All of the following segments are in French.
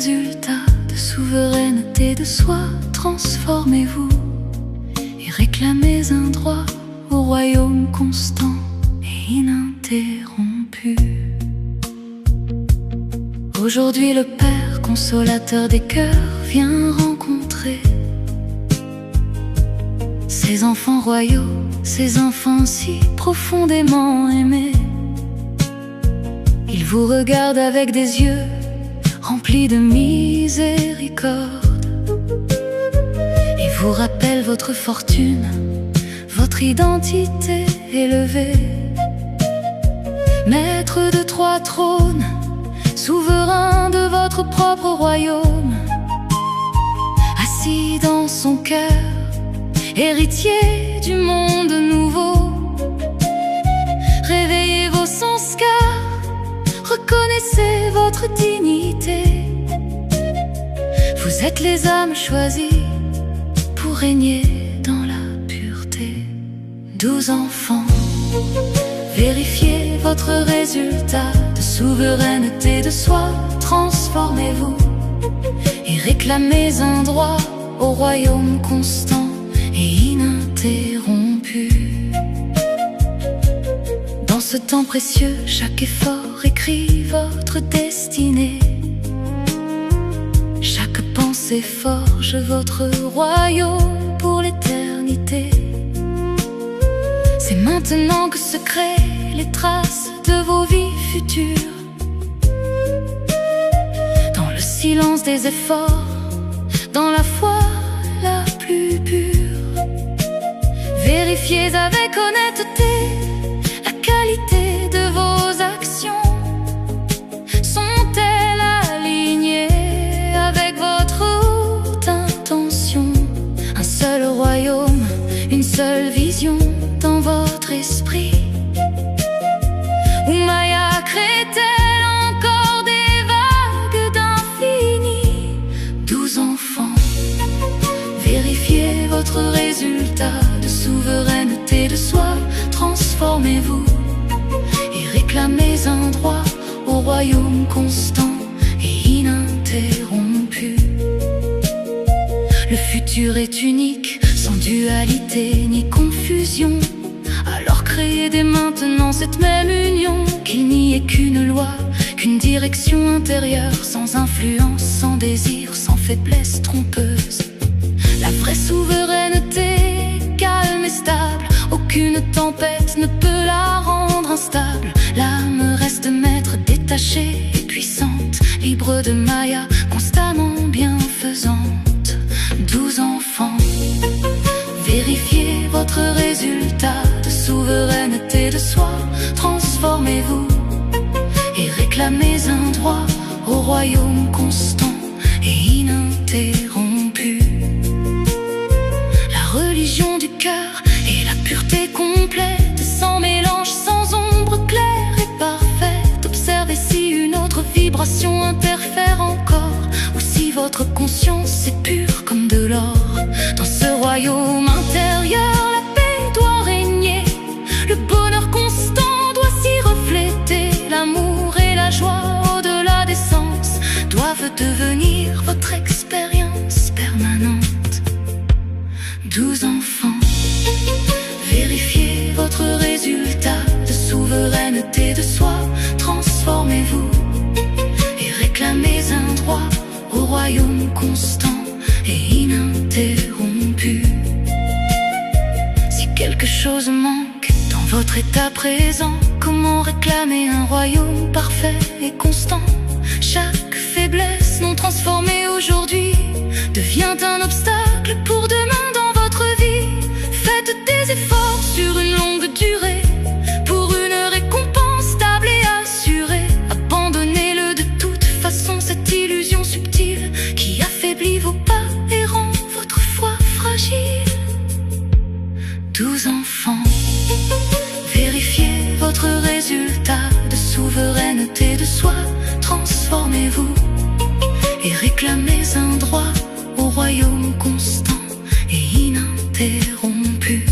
résultat de souveraineté de soi, transformez-vous et réclamez un droit au royaume constant et ininterrompu. Aujourd'hui le Père consolateur des cœurs vient rencontrer ces enfants royaux, ces enfants si profondément aimés. Il vous regarde avec des yeux remplis de miséricorde et vous rappelle votre fortune, votre identité élevée. Maître de 3 trônes, souverain de votre propre royaume, assis dans son cœur, héritier du monde nouveau. Réveillez vos sens car reconnaissez votre dignité. Vous êtes les âmes choisies pour régner dans la pureté. 12 enfants, vérifiez votre résultat de souveraineté de soi, transformez-vous et réclamez un droit au royaume constant et ininterrompu. Dans ce temps précieux, chaque effort écrit votre destinée. Chaque pensée forge votre royaume pour l'éternité. C'est maintenant que se créent les traces de vos vies futures. Dans le silence des efforts, dans la foi la plus pure, vérifiez avec honnêteté la qualité de vos actions. Sont-elles alignées avec votre haute intention? Un seul royaume, une seule vision dans votre esprit. Ou Maya crée-t-elle encore des vagues d'infini? 12 enfants, vérifiez votre résultat de souveraineté de soi, transformez-vous et réclamez un droit au royaume constant et ininterrompu. Le futur est unique, sans dualité ni confusion. Alors créez dès maintenant cette même union, qu'il n'y ait qu'une loi, qu'une direction intérieure, sans influence, sans désir, sans faiblesse trompeuse. La vraie souveraineté, calme et stable, aucune tempête ne peut la rendre instable. L'âme reste maître, détachée et puissante, libre de Maya, constamment bienfaisante. 12 enfants, vérifiez votre résultat de souveraineté de soi, transformez-vous et réclamez un droit au royaume constant et ininterrompu. La religion du cœur et la pureté complète, sans mélange, sans ombre, claire et parfaite. Observez si une autre vibration interfère encore, ou si votre conscience est pure comme de l'or. Dans ce royaume intérieur, la paix doit régner, le bonheur constant doit s'y refléter. L'amour et la joie au-delà des sens doivent devenir votre expérience permanente. 12 enfants, vérifiez votre résultat de souveraineté de soi, transformez-vous et réclamez un droit au royaume constant et ininterrompu. Si quelque chose manque dans votre état présent, comment réclamer un royaume parfait et constant? Chaque faiblesse non transformée aujourd'hui devient un obstacle pour demain dans votre vie. Faites des efforts sur une longue durée pour une récompense stable et assurée. Abandonnez-le de toute façon, cette illusion subtile qui affaiblit vos pas et rend votre foi fragile. 12 enfants, vérifiez votre résultat de souveraineté de soi, transformez-vous et réclamez un droit au royaume constant et ininterrompu.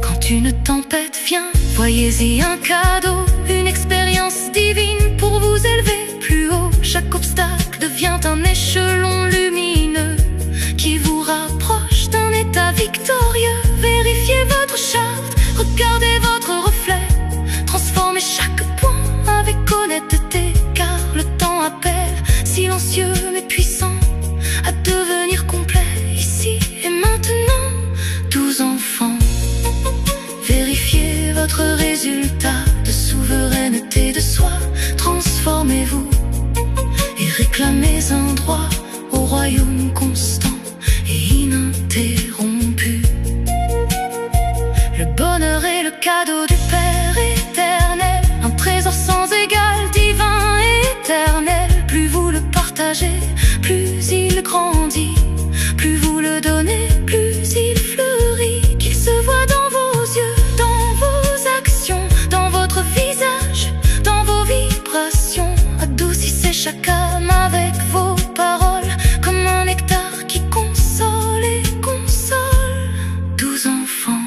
Quand une tempête vient, voyez-y un cadeau, une expérience divine pour vous élever plus haut. Chaque obstacle devient un échelon lumineux qui vous rapproche d'un état victorieux. Vérifiez votre charte, regardez votre reflet, transformez chaque point avec honnêteté, car le temps appelle, silencieux mais puissant, à devenir complet ici et maintenant. 12 enfants, vérifiez votre résultat de souveraineté de soi, transformez-vous et réclamez un droit au royaume constant et ininterrompu. Le bonheur est le cadeau du Père éternel, un trésor sans égal, divin et éternel. Plus vous le partagez, plus il grandit, plus vous le donnez, plus il fleurit. Qu'il se voit dans vos yeux, dans vos actions, dans votre visage, dans vos vibrations. Adoucissez chaque âme avec vos paroles, comme un nectar qui console et console. 12 enfants,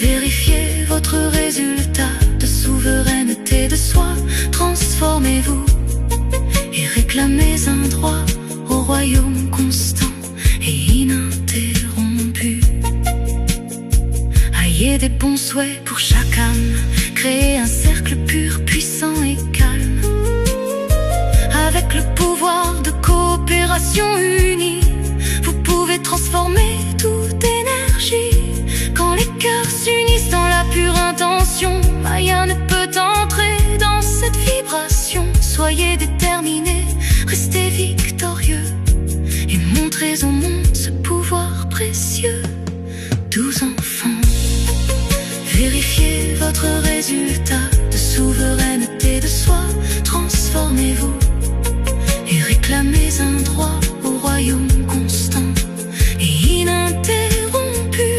vérifiez votre résultat de souveraineté de soi, transformez-vous et réclamez un droit au royaume constant et ininterrompu. Ayez des bons souhaits pour chaque âme, créez un cercle pur, puissant et calme. Avec le pouvoir de coopération unie, vous pouvez transformer toute énergie. Quand les cœurs s'unissent dans la pure intention, rien ne peut entrer dans cette vibration. Soyez déterminés, restez victorieux et montrez au monde ce pouvoir précieux. 12 enfants, vérifiez votre résultat de souveraineté de soi, transformez-vous et réclamez un droit au royaume constant et ininterrompu.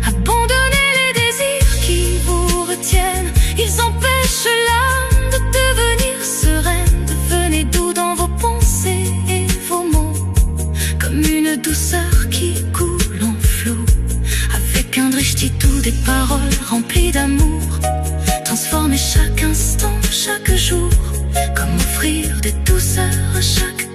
Abandonnez les désirs qui vous retiennent, ils empêchent l'âme de devenir sereine. Devenez doux dans vos pensées et vos mots, comme une douceur qui coule en flot. Avec un drishti doux, des paroles remplies d'amour, transformez chaque instant, chaque jour, comme offrir des douceurs à chaque